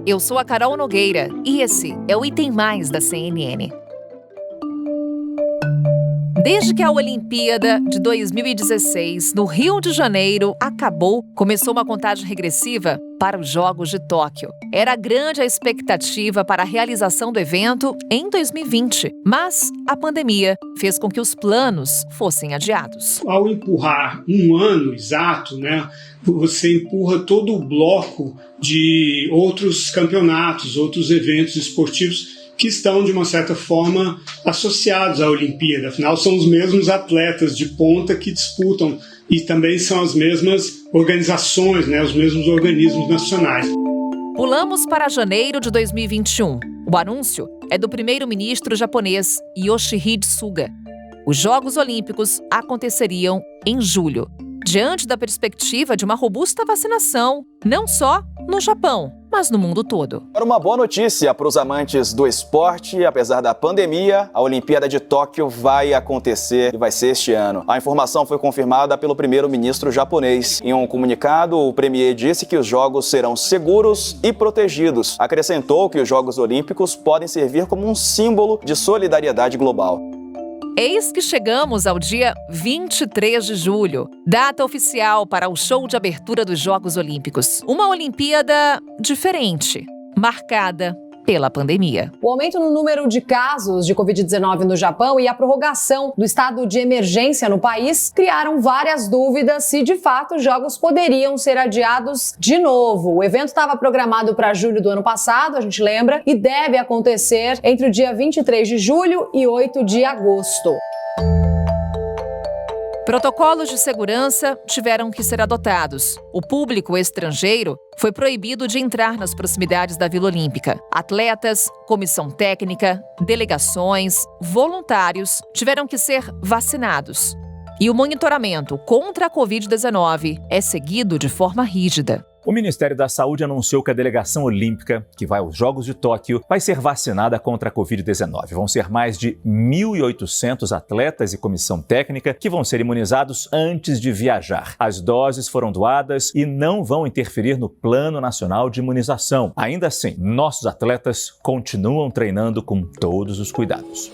Eu sou a Carol Nogueira e esse é o Item Mais da CNN. Desde que a Olimpíada de 2016, no Rio de Janeiro, acabou, começou uma contagem regressiva para os Jogos de Tóquio. Era grande a expectativa para a realização do evento em 2020, mas a pandemia fez com que os planos fossem adiados. Ao empurrar um ano exato, você empurra todo o bloco de outros campeonatos, outros eventos esportivos que estão, de uma certa forma, associados à Olimpíada. Afinal, são os mesmos atletas de ponta que disputam e também são as mesmas organizações, os mesmos organismos nacionais. Pulamos para janeiro de 2021. O anúncio é do primeiro-ministro japonês Yoshihide Suga. Os Jogos Olímpicos aconteceriam em julho, diante da perspectiva de uma robusta vacinação, não só no Japão, mas no mundo todo. Para uma boa notícia para os amantes do esporte, apesar da pandemia, a Olimpíada de Tóquio vai acontecer e vai ser este ano. A informação foi confirmada pelo primeiro-ministro japonês. Em um comunicado, o premier disse que os Jogos serão seguros e protegidos. Acrescentou que os Jogos Olímpicos podem servir como um símbolo de solidariedade global. Eis que chegamos ao dia 23 de julho, data oficial para o show de abertura dos Jogos Olímpicos. Uma Olimpíada diferente, marcada pela pandemia. O aumento no número de casos de Covid-19 no Japão e a prorrogação do estado de emergência no país criaram várias dúvidas se, de fato, os Jogos poderiam ser adiados de novo. O evento estava programado para julho do ano passado, a gente lembra, e deve acontecer entre o dia 23 de julho e 8 de agosto. Protocolos de segurança tiveram que ser adotados. O público estrangeiro foi proibido de entrar nas proximidades da Vila Olímpica. Atletas, comissão técnica, delegações, voluntários tiveram que ser vacinados. E o monitoramento contra a Covid-19 é seguido de forma rígida. O Ministério da Saúde anunciou que a delegação olímpica, que vai aos Jogos de Tóquio, vai ser vacinada contra a Covid-19. Vão ser mais de 1.800 atletas e comissão técnica que vão ser imunizados antes de viajar. As doses foram doadas e não vão interferir no Plano Nacional de Imunização. Ainda assim, nossos atletas continuam treinando com todos os cuidados.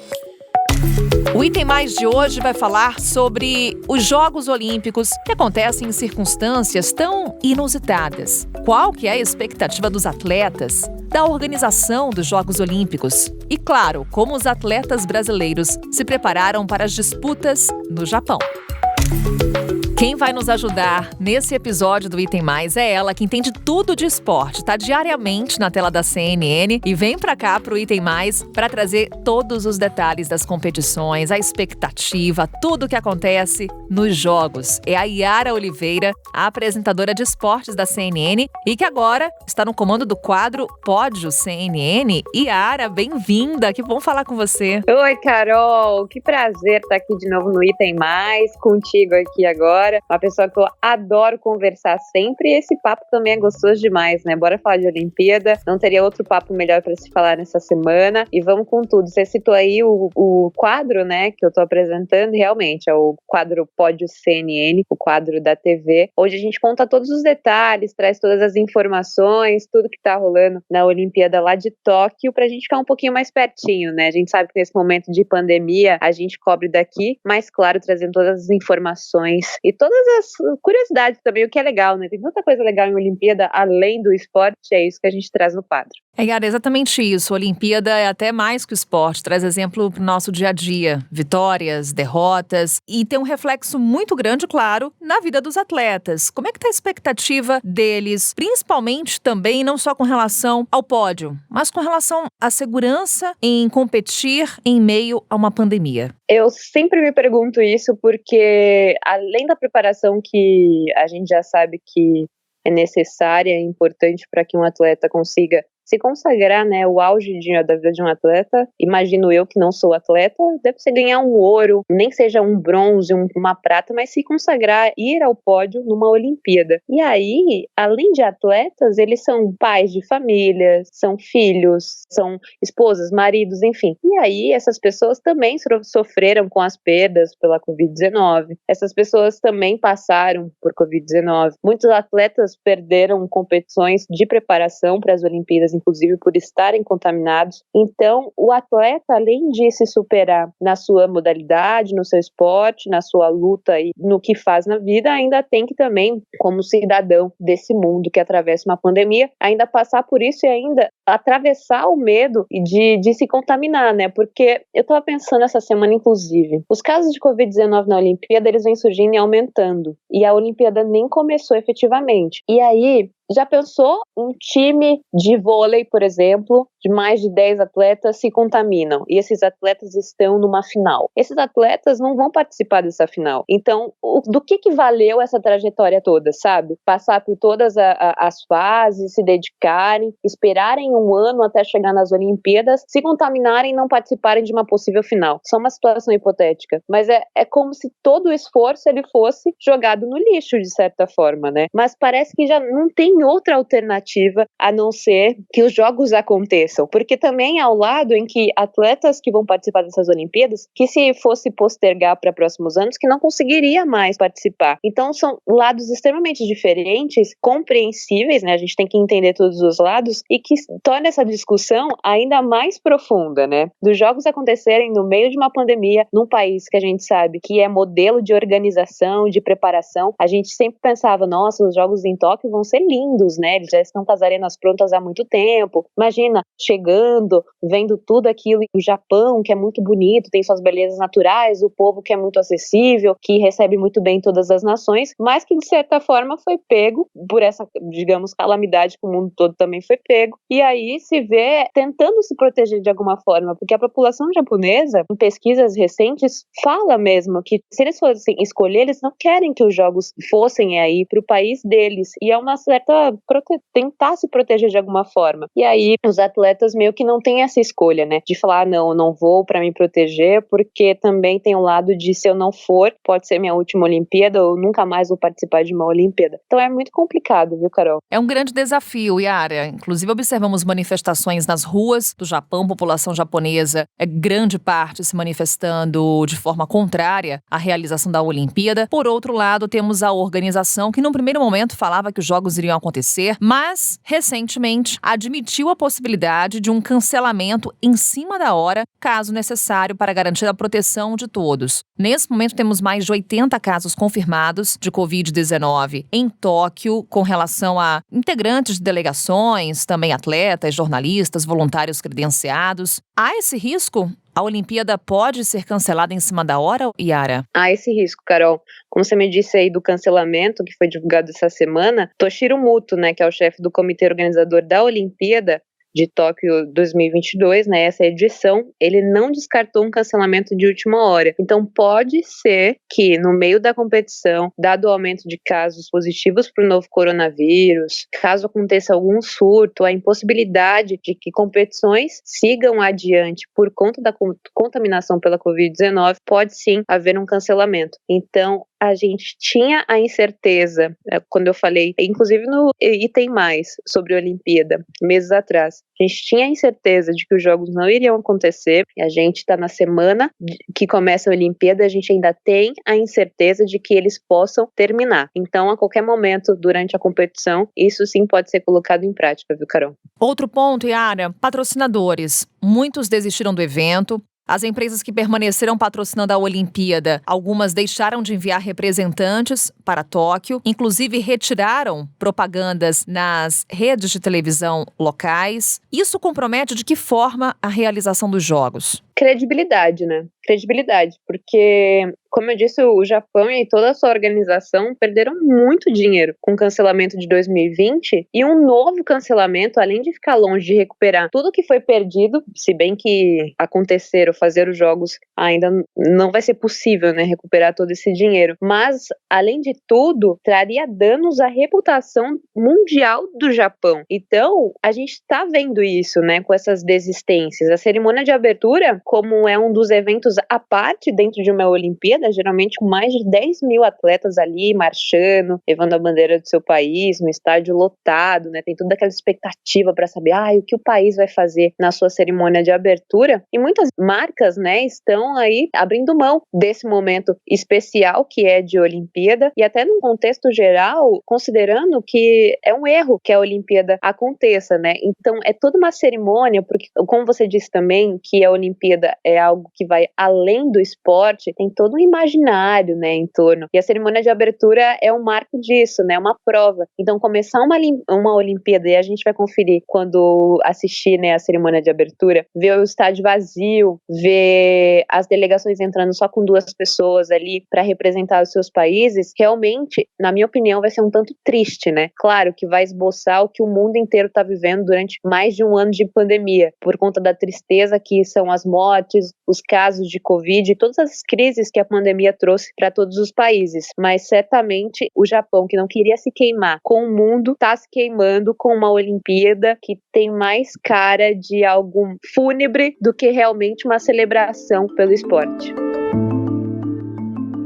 O Item Mais de hoje vai falar sobre os Jogos Olímpicos que acontecem em circunstâncias tão inusitadas. Qual que é a expectativa dos atletas, da organização dos Jogos Olímpicos? E, claro, como os atletas brasileiros se prepararam para as disputas no Japão. Quem vai nos ajudar nesse episódio do Item Mais é ela, que entende tudo de esporte. Está diariamente na tela da CNN e vem para cá pro Item Mais para trazer todos os detalhes das competições, a expectativa, tudo o que acontece nos jogos. É a Yara Oliveira, a apresentadora de esportes da CNN e que agora está no comando do quadro Pódio CNN. Yara, bem-vinda, que bom falar com você. Oi, Carol, que prazer estar aqui de novo no Item Mais, contigo aqui agora. Uma pessoa que eu adoro conversar sempre e esse papo também é gostoso demais, né? Bora falar de Olimpíada, não teria outro papo melhor para se falar nessa semana e vamos com tudo. Você citou aí o quadro, né, que eu tô apresentando e realmente é o quadro Pódio CNN, o quadro da TV, onde a gente conta todos os detalhes, traz todas as informações, tudo que tá rolando na Olimpíada lá de Tóquio pra gente ficar um pouquinho mais pertinho, né? A gente sabe que nesse momento de pandemia a gente cobre daqui, mas claro, trazendo todas as informações e todas as curiosidades também, o que é legal, né? Tem tanta coisa legal em Olimpíada, além do esporte, é isso que a gente traz no quadro. Yara, exatamente isso. A Olimpíada é até mais que o esporte, traz exemplo pro nosso dia a dia, vitórias, derrotas, e tem um reflexo muito grande, claro, na vida dos atletas. Como é que tá a expectativa deles, principalmente também, não só com relação ao pódio, mas com relação à segurança em competir em meio a uma pandemia? Eu sempre me pergunto isso porque, além da preparação que a gente já sabe que é necessária, é importante para que um atleta consiga se consagrar, né, o auge da vida de um atleta, imagino eu que não sou atleta, deve ser ganhar um ouro, nem seja um bronze, uma prata, mas se consagrar, ir ao pódio numa Olimpíada. E aí, além de atletas, eles são pais de família, são filhos, são esposas, maridos, enfim. E aí, essas pessoas também sofreram com as perdas pela Covid-19. Essas pessoas também passaram por Covid-19. Muitos atletas perderam competições de preparação para as Olimpíadas inclusive por estarem contaminados. Então, o atleta, além de se superar na sua modalidade, no seu esporte, na sua luta e no que faz na vida, ainda tem que também, como cidadão desse mundo que atravessa uma pandemia, ainda passar por isso e ainda atravessar o medo de se contaminar, né? Porque eu estava pensando essa semana, inclusive, os casos de Covid-19 na Olimpíada, eles vêm surgindo e aumentando. E a Olimpíada nem começou efetivamente. E aí, já pensou um time de vôlei, por exemplo, de mais de 10 atletas se contaminam e esses atletas estão numa final? Esses atletas não vão participar dessa final. Então, do que valeu essa trajetória toda, sabe? Passar por todas as fases, se dedicarem, esperarem um ano até chegar nas Olimpíadas, se contaminarem e não participarem de uma possível final. Só uma situação hipotética. Mas é como se todo o esforço ele fosse jogado no lixo, de certa forma, né? Mas parece que já não tem outra alternativa a não ser que os jogos aconteçam, porque também há o lado em que atletas que vão participar dessas Olimpíadas, que se fosse postergar para próximos anos, que não conseguiria mais participar. Então são lados extremamente diferentes, compreensíveis, né? A gente tem que entender todos os lados e que torna essa discussão ainda mais profunda, né? Dos jogos acontecerem no meio de uma pandemia, num país que a gente sabe que é modelo de organização, de preparação, a gente sempre pensava, nossa, os jogos em Tóquio vão ser lindos, né? Eles já estão com as arenas prontas há muito tempo. Imagina, chegando, vendo tudo aquilo, o Japão, que é muito bonito, tem suas belezas naturais, o povo que é muito acessível, que recebe muito bem todas as nações, mas que de certa forma foi pego por essa, digamos, calamidade que o mundo todo também foi pego. E aí se vê tentando se proteger de alguma forma, porque a população japonesa, em pesquisas recentes, fala mesmo que se eles fossem escolher, eles não querem que os jogos fossem aí para o país deles. E é uma certa tentar se proteger de alguma forma. E aí os atletas meio que não têm essa escolha, né? De falar, não, eu não vou para me proteger, porque também tem o lado de se eu não for, pode ser minha última Olimpíada, ou nunca mais vou participar de uma Olimpíada. Então é muito complicado, viu, Carol? É um grande desafio, Yara. Inclusive observamos manifestações nas ruas do Japão, população japonesa é grande parte se manifestando de forma contrária à realização da Olimpíada. Por outro lado, temos a organização que num primeiro momento falava que os jogos iriam acontecer, mas recentemente admitiu a possibilidade de um cancelamento em cima da hora, caso necessário para garantir a proteção de todos. Nesse momento temos mais de 80 casos confirmados de Covid-19 em Tóquio, com relação a integrantes de delegações, também atletas, jornalistas, voluntários credenciados. Há esse risco? A Olimpíada pode ser cancelada em cima da hora, Yara? Há esse risco, Carol. Como você me disse aí do cancelamento que foi divulgado essa semana, Toshiro Muto, né, que é o chefe do comitê organizador da Olimpíada de Tóquio 2022, né, essa edição, ele não descartou um cancelamento de última hora. Então pode ser que no meio da competição, dado o aumento de casos positivos para o novo coronavírus, caso aconteça algum surto, a impossibilidade de que competições sigam adiante por conta da contaminação pela Covid-19, pode sim haver um cancelamento. Então a gente tinha a incerteza, quando eu falei, inclusive no Item Mais, sobre a Olimpíada, meses atrás, a gente tinha a incerteza de que os jogos não iriam acontecer, e a gente está na semana que começa a Olimpíada, a gente ainda tem a incerteza de que eles possam terminar. Então, a qualquer momento, durante a competição, isso sim pode ser colocado em prática, viu, Carol? Outro ponto, Yara, patrocinadores. Muitos desistiram do evento. As empresas que permaneceram patrocinando a Olimpíada, algumas deixaram de enviar representantes para Tóquio, inclusive retiraram propagandas nas redes de televisão locais. Isso compromete de que forma a realização dos Jogos? Credibilidade, né? Credibilidade, porque, como eu disse, o Japão e toda a sua organização perderam muito dinheiro com o cancelamento de 2020 e um novo cancelamento, além de ficar longe de recuperar tudo que foi perdido, se bem que acontecer ou fazer os jogos ainda não vai ser possível, né, recuperar todo esse dinheiro, mas, além de tudo, traria danos à reputação mundial do Japão. Então, a gente está vendo isso, né, com essas desistências. A cerimônia de abertura, como é um dos eventos à parte dentro de uma Olimpíada, cerimônia, geralmente com mais de 10 mil atletas ali marchando, levando a bandeira do seu país, no estádio lotado, né? Tem toda aquela expectativa para saber o que o país vai fazer na sua cerimônia de abertura. E muitas marcas, né, estão aí abrindo mão desse momento especial que é de Olimpíada e até num contexto geral, considerando que é um erro que a Olimpíada aconteça, né? Então é toda uma cerimônia, porque como você disse também que a Olimpíada é algo que vai além do esporte, tem todo um imaginário, né, em torno. E a cerimônia de abertura é um marco disso, né, uma prova. Então começar uma Olimpíada, e a gente vai conferir quando assistir, né, a cerimônia de abertura, ver o estádio vazio, ver as delegações entrando só com 2 pessoas ali para representar os seus países, realmente, na minha opinião, vai ser um tanto triste, né? Claro que vai esboçar o que o mundo inteiro está vivendo durante mais de um ano de pandemia, por conta da tristeza que são as mortes, os casos de Covid e todas as crises que a pandemia trouxe para todos os países. Mas certamente o Japão, que não queria se queimar com o mundo, está se queimando com uma Olimpíada que tem mais cara de algo fúnebre do que realmente uma celebração pelo esporte.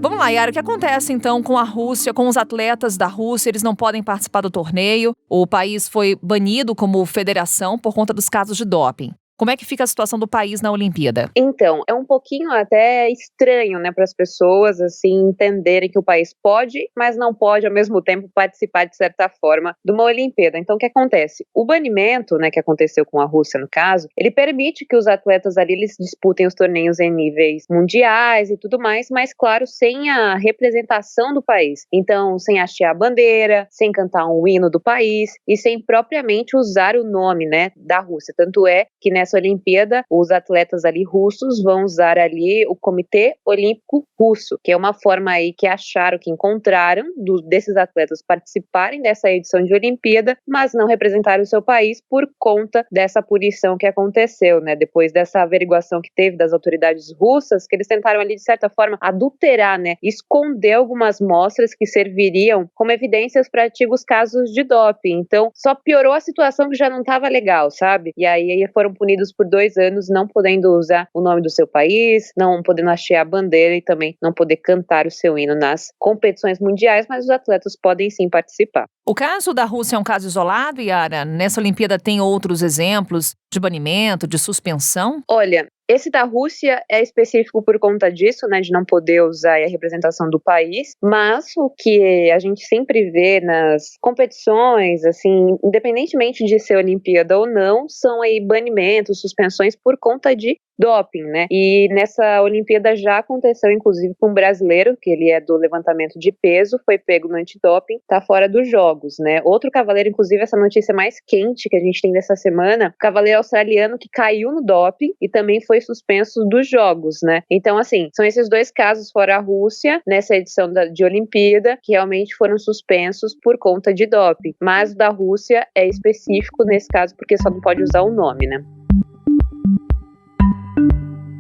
Vamos lá, Yara, o que acontece então com a Rússia, com os atletas da Rússia? Eles não podem participar do torneio. O país foi banido como federação por conta dos casos de doping. Como é que fica a situação do país na Olimpíada? Então, é um pouquinho até estranho, né, para as pessoas, assim, entenderem que o país pode, mas não pode, ao mesmo tempo, participar, de certa forma, de uma Olimpíada. Então, o que acontece? O banimento, né, que aconteceu com a Rússia, no caso, ele permite que os atletas ali, eles disputem os torneios em níveis mundiais e tudo mais, mas, claro, sem a representação do país. Então, sem hastear a bandeira, sem cantar um hino do país e sem propriamente usar o nome, né, da Rússia. Tanto é que nessa Olimpíada, os atletas ali russos vão usar ali o Comitê Olímpico Russo, que é uma forma aí que acharam, que encontraram desses atletas participarem dessa edição de Olimpíada, mas não representaram o seu país por conta dessa punição que aconteceu, né? Depois dessa averiguação que teve das autoridades russas, que eles tentaram ali, de certa forma, adulterar, né? Esconder algumas mostras que serviriam como evidências para antigos casos de doping. Então, só piorou a situação que já não estava legal, sabe? E aí foram punidos por 2 anos, não podendo usar o nome do seu país, não podendo hastear a bandeira e também não poder cantar o seu hino nas competições mundiais, mas os atletas podem sim participar. O caso da Rússia é um caso isolado, Yara? Nessa Olimpíada tem outros exemplos de banimento, de suspensão? Olha, esse da Rússia é específico por conta disso, né, de não poder usar a representação do país, mas o que a gente sempre vê nas competições, assim, independentemente de ser Olimpíada ou não, são aí banimentos, suspensões por conta de doping, né? E nessa Olimpíada já aconteceu, inclusive, com um brasileiro, que ele é do levantamento de peso, foi pego no antidoping, tá fora dos jogos, né? Outro cavaleiro, inclusive, essa notícia mais quente que a gente tem dessa semana, o cavaleiro australiano que caiu no doping e também foi suspenso dos jogos, né? Então, assim, são esses 2 casos fora a Rússia, nessa edição de Olimpíada, que realmente foram suspensos por conta de doping. Mas o da Rússia é específico nesse caso, porque só não pode usar o nome, né?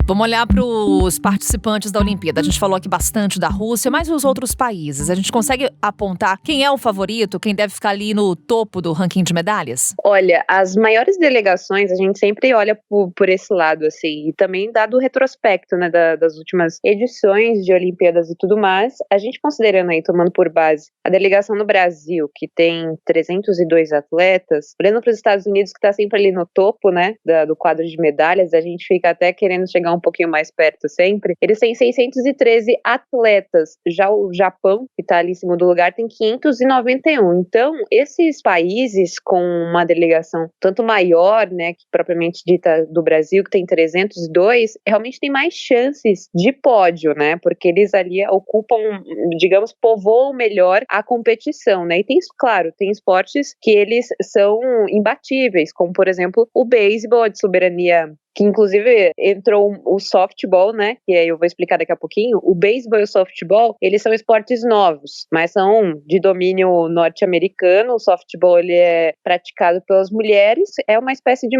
Vamos olhar para os participantes da Olimpíada. A gente falou aqui bastante da Rússia, mas e os outros países? A gente consegue apontar quem é o favorito, quem deve ficar ali no topo do ranking de medalhas? Olha, as maiores delegações, a gente sempre olha por esse lado, assim, e também dado o retrospecto, né, das últimas edições de Olimpíadas e tudo mais, a gente considerando aí, tomando por base, a delegação do Brasil, que tem 302 atletas, olhando para os Estados Unidos, que está sempre ali no topo, né, do quadro de medalhas, a gente fica até querendo chegar um pouquinho mais perto sempre, eles têm 613 atletas. Já o Japão, que está ali em segundo lugar, tem 591. Então, esses países com uma delegação tanto maior, né, que propriamente dita do Brasil, que tem 302, realmente tem mais chances de pódio, né, porque eles ali ocupam, digamos, povoam melhor a competição, né, e tem, claro, tem esportes que eles são imbatíveis, como, por exemplo, o beisebol, de soberania, que inclusive entrou o softball, né, que aí eu vou explicar daqui a pouquinho. O beisebol e o softball, eles são esportes novos, mas são de domínio norte-americano. O softball, ele é praticado pelas mulheres, é uma espécie de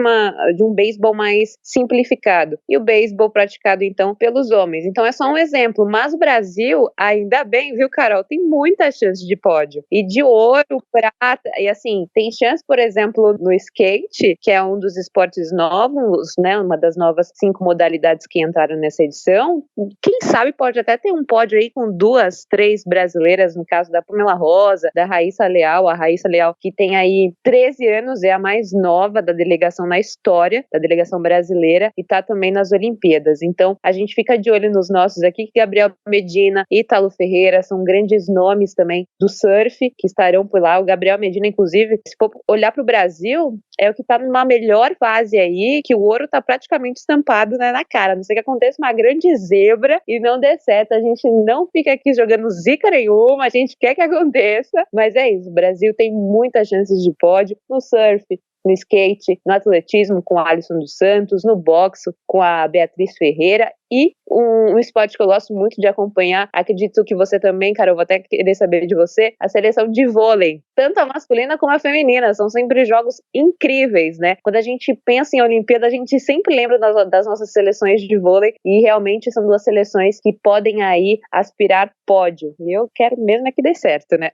um beisebol mais simplificado. E o beisebol praticado, então, pelos homens. Então é só um exemplo, mas o Brasil, ainda bem, viu, Carol, tem muita chance de pódio. E de ouro, prata, e assim, tem chance, por exemplo, no skate, que é um dos esportes novos, né, um uma das novas 5 modalidades que entraram nessa edição. Quem sabe pode até ter um pódio aí com 2, 3 brasileiras, no caso da Pamela Rosa, da Raíssa Leal, a Raíssa Leal que tem aí 13 anos, é a mais nova da delegação na história, da delegação brasileira, e tá também nas Olimpíadas. Então, a gente fica de olho nos nossos aqui, que Gabriel Medina e Ítalo Ferreira são grandes nomes também do surf, que estarão por lá. O Gabriel Medina, inclusive, se for olhar para o Brasil, é o que está numa melhor fase aí, que o ouro está praticamente estampado, né, na cara. Não sei que aconteça uma grande zebra e não dê certo. A gente não fica aqui jogando zica nenhuma, a gente quer que aconteça, mas é isso. O Brasil tem muitas chances de pódio no surf, no skate, no atletismo com a Alisson dos Santos, no boxe com a Beatriz Ferreira e um esporte que eu gosto muito de acompanhar, acredito que você também, Carol, vou até querer saber de você, a seleção de vôlei, tanto a masculina como a feminina, são sempre jogos incríveis, né? Quando a gente pensa em Olimpíada, a gente sempre lembra das nossas seleções de vôlei e realmente são 2 seleções que podem aí aspirar pódio. E eu quero mesmo é que dê certo, né?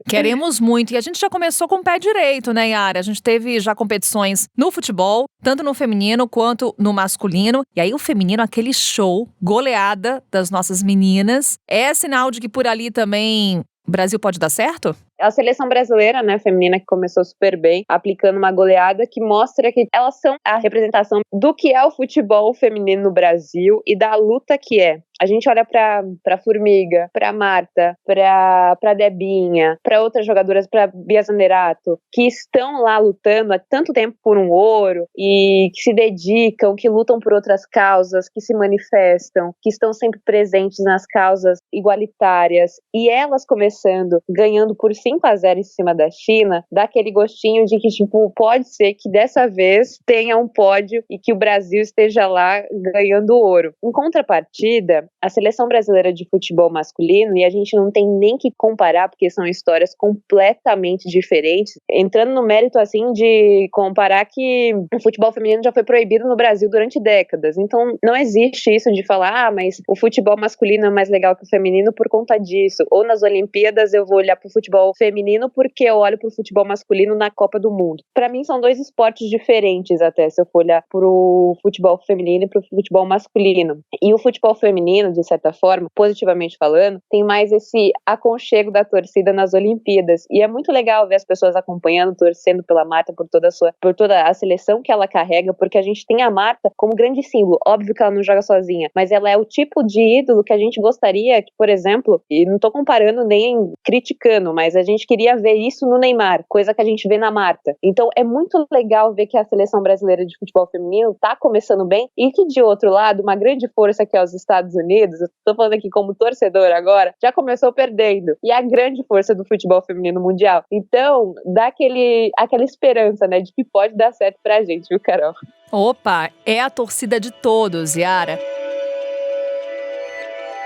Queremos muito. E a gente já começou com o pé direito, né, Yara? A gente teve já competições no futebol, tanto no feminino quanto no masculino. E aí o feminino, aquele show, goleada das nossas meninas. É sinal de que por ali também o Brasil pode dar certo? A seleção brasileira, né, feminina, que começou super bem, aplicando uma goleada que mostra que elas são a representação do que é o futebol feminino no Brasil e da luta que é. A gente olha pra Formiga, pra Marta, pra Debinha, pra outras jogadoras, pra Bia Zanerato, que estão lá lutando há tanto tempo por um ouro e que se dedicam, que lutam por outras causas, que se manifestam, que estão sempre presentes nas causas igualitárias. E elas começando, ganhando por 5-0 em cima da China, dá aquele gostinho de que, tipo, pode ser que dessa vez tenha um pódio e que o Brasil esteja lá ganhando ouro. Em contrapartida, a seleção brasileira de futebol masculino, e a gente não tem nem que comparar, porque são histórias completamente diferentes, entrando no mérito, assim, de comparar que o futebol feminino já foi proibido no Brasil durante décadas. Então, não existe isso de falar, mas o futebol masculino é mais legal que o feminino por conta disso. Ou nas Olimpíadas eu vou olhar pro futebol feminino porque eu olho pro futebol masculino na Copa do Mundo. Para mim são 2 esportes diferentes até, se eu for olhar pro futebol feminino e pro futebol masculino. E o futebol feminino, de certa forma, positivamente falando, tem mais esse aconchego da torcida nas Olimpíadas. E é muito legal ver as pessoas acompanhando, torcendo pela Marta, por toda a seleção que ela carrega, porque a gente tem a Marta como grande símbolo. Óbvio que ela não joga sozinha, mas ela é o tipo de ídolo que a gente gostaria que, por exemplo, e não tô comparando nem criticando, mas a gente queria ver isso no Neymar, coisa que a gente vê na Marta. Então é muito legal ver que a seleção brasileira de futebol feminino tá começando bem e que, de outro lado, uma grande força que é os Estados Unidos, eu tô falando aqui como torcedor agora, já começou perdendo. E é a grande força do futebol feminino mundial. Então, dá aquela esperança, né, de que pode dar certo pra gente, viu, Carol? Opa, é a torcida de todos, Yara.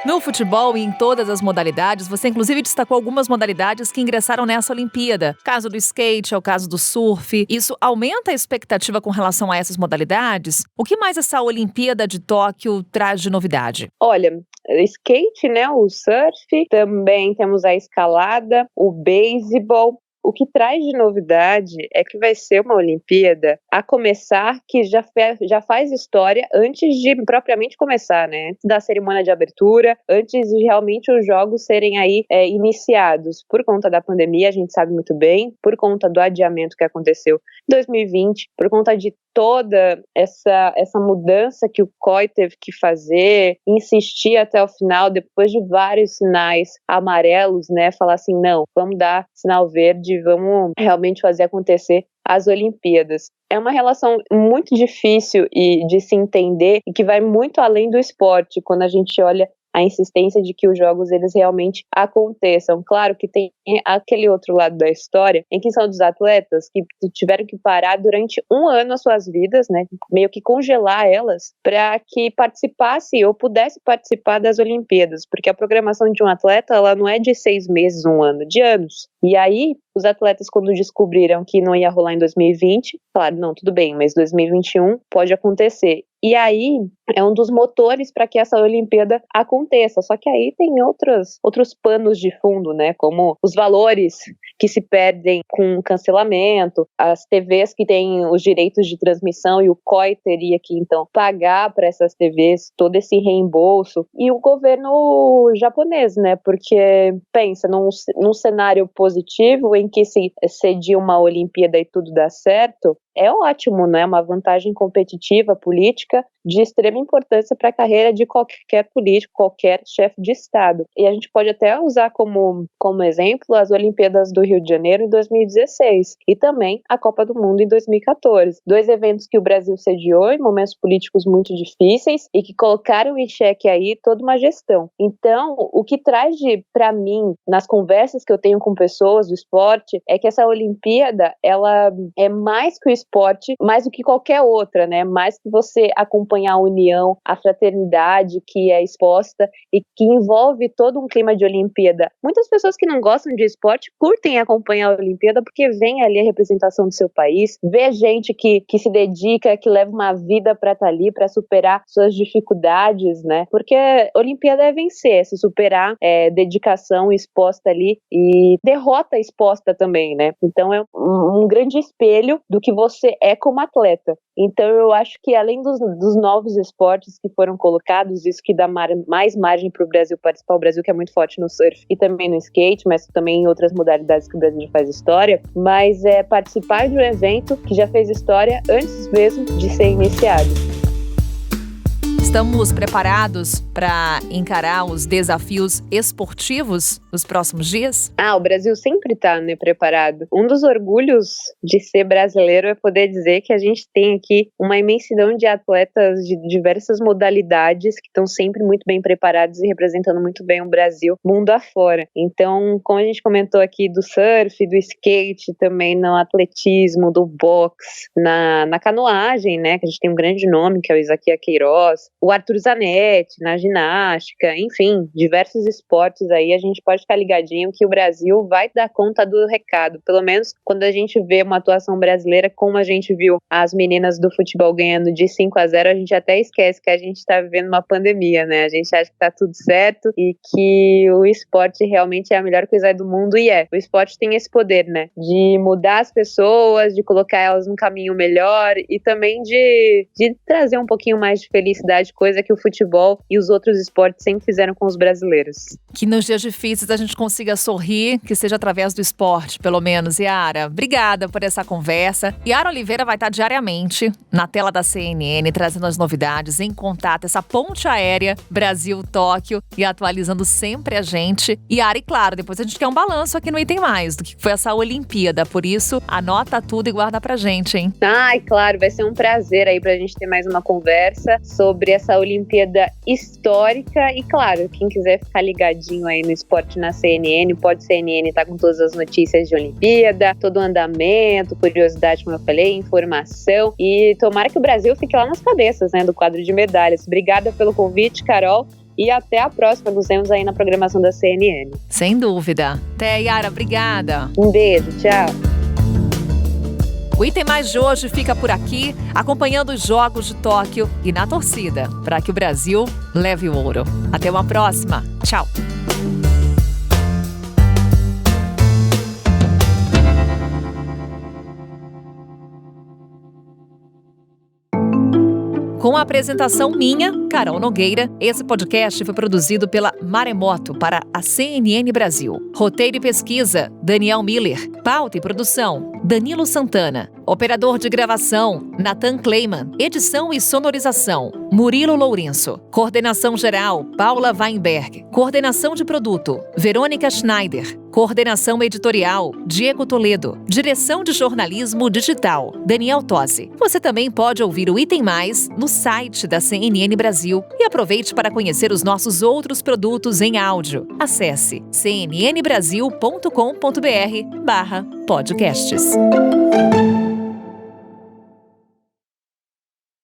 No futebol e em todas as modalidades, você inclusive destacou algumas modalidades que ingressaram nessa Olimpíada. O caso do skate, é o caso do surf. Isso aumenta a expectativa com relação a essas modalidades? O que mais essa Olimpíada de Tóquio traz de novidade? Olha, skate, né, o surf, também temos a escalada, o beisebol. O que traz de novidade é que vai ser uma Olimpíada, a começar, que já faz história antes de propriamente começar, né? Antes da cerimônia de abertura, antes de realmente os jogos serem aí iniciados. Por conta da pandemia, a gente sabe muito bem, por conta do adiamento que aconteceu em 2020, por conta de toda essa mudança que o COI teve que fazer, insistir até o final, depois de vários sinais amarelos, né? Falar assim, não, vamos dar sinal verde, vamos realmente fazer acontecer as Olimpíadas. É uma relação muito difícil de se entender e que vai muito além do esporte, quando a gente olha a insistência de que os jogos eles realmente aconteçam. Claro que tem aquele outro lado da história, em que são dos atletas que tiveram que parar durante 1 ano as suas vidas, né, meio que congelar elas, para que participasse ou pudesse participar das Olimpíadas, porque a programação de um atleta, ela não é de 6 meses, 1 ano, de anos. E aí, os atletas, quando descobriram que não ia rolar em 2020, falaram, não, tudo bem, mas 2021 pode acontecer. E aí, é um dos motores para que essa Olimpíada aconteça. Só que aí tem outros panos de fundo, né? Como os valores que se perdem com cancelamento, as TVs que têm os direitos de transmissão e o COI teria que então pagar para essas TVs todo esse reembolso, e o governo japonês, né, porque pensa num cenário positivo em que se cedia uma Olimpíada e tudo dá certo, é ótimo, né? Uma vantagem competitiva, política, de extrema importância para a carreira de qualquer político, qualquer chefe de Estado. E a gente pode até usar como exemplo as Olimpíadas do Rio de Janeiro em 2016 e também a Copa do Mundo em 2014. 2 eventos que o Brasil sediou em momentos políticos muito difíceis e que colocaram em xeque aí toda uma gestão. Então, o que traz para mim, nas conversas que eu tenho com pessoas do esporte, é que essa Olimpíada, ela é mais que o esporte, mais do que qualquer outra, né? Mais que você acompanhar a união, a fraternidade que é exposta e que envolve todo um clima de Olimpíada. Muitas pessoas que não gostam de esporte curtem acompanhar a Olimpíada porque vem ali a representação do seu país, vê gente que se dedica, que leva uma vida para estar ali, para superar suas dificuldades, né? Porque a Olimpíada é vencer, é se superar, é dedicação exposta ali e derrota exposta também, né? Então é um grande espelho do que você é como atleta. Então eu acho que além dos novos esportes que foram colocados, isso que dá mais margem para o Brasil participar, o Brasil que é muito forte no surf e também no skate, mas também em outras modalidades que o Brasil já faz história, mas é participar de um evento que já fez história antes mesmo de ser iniciado. Estamos preparados para encarar os desafios esportivos nos próximos dias? O Brasil sempre está, né, preparado. Um dos orgulhos de ser brasileiro é poder dizer que a gente tem aqui uma imensidão de atletas de diversas modalidades que estão sempre muito bem preparados e representando muito bem o Brasil mundo afora. Então, como a gente comentou aqui do surf, do skate, também no atletismo, do boxe, na canoagem, né, que a gente tem um grande nome, que é o Isaquias Queiroz, o Arthur Zanetti, na ginástica, enfim, diversos esportes aí, a gente pode ficar ligadinho que o Brasil vai dar conta do recado, pelo menos quando a gente vê uma atuação brasileira, como a gente viu as meninas do futebol ganhando de 5-0, a gente até esquece que a gente está vivendo uma pandemia, né? A gente acha que tá tudo certo e que o esporte realmente é a melhor coisa do mundo, e o esporte tem esse poder, né? De mudar as pessoas, de colocar elas num caminho melhor e também de trazer um pouquinho mais de felicidade, coisa que o futebol e os outros esportes sempre fizeram com os brasileiros. Que nos dias difíceis a gente consiga sorrir, que seja através do esporte, pelo menos. Yara, obrigada por essa conversa. Yara Oliveira vai estar diariamente na tela da CNN, trazendo as novidades, em contato, essa ponte aérea Brasil-Tóquio e atualizando sempre a gente. Yara, e claro, depois a gente quer um balanço aqui no Item Mais, do que foi essa Olimpíada. Por isso, anota tudo e guarda pra gente, hein? Claro, vai ser um prazer aí pra gente ter mais uma conversa sobre essa Olimpíada histórica e, claro, quem quiser ficar ligadinho aí no esporte na CNN, pode CNN tá com todas as notícias de Olimpíada, todo o andamento, curiosidade, como eu falei, informação, e tomara que o Brasil fique lá nas cabeças, né, do quadro de medalhas. Obrigada pelo convite, Carol, e até a próxima. Nos vemos aí na programação da CNN. Sem dúvida. Até, Yara, obrigada. Um beijo, tchau. O Item Mais de hoje fica por aqui, acompanhando os Jogos de Tóquio e na torcida, para que o Brasil leve o ouro. Até uma próxima. Tchau. Com a apresentação minha, Carol Nogueira, esse podcast foi produzido pela Maremoto para a CNN Brasil. Roteiro e pesquisa, Daniel Miller. Pauta e produção, Danilo Santana. Operador de gravação, Nathan Kleiman. Edição e sonorização, Murilo Lourenço. Coordenação geral, Paula Weinberg. Coordenação de produto, Verônica Schneider. Coordenação editorial, Diego Toledo. Direção de jornalismo digital, Daniel Tosi. Você também pode ouvir o Item Mais no site da CNN Brasil e aproveite para conhecer os nossos outros produtos em áudio. Acesse cnnbrasil.com.br/podcasts.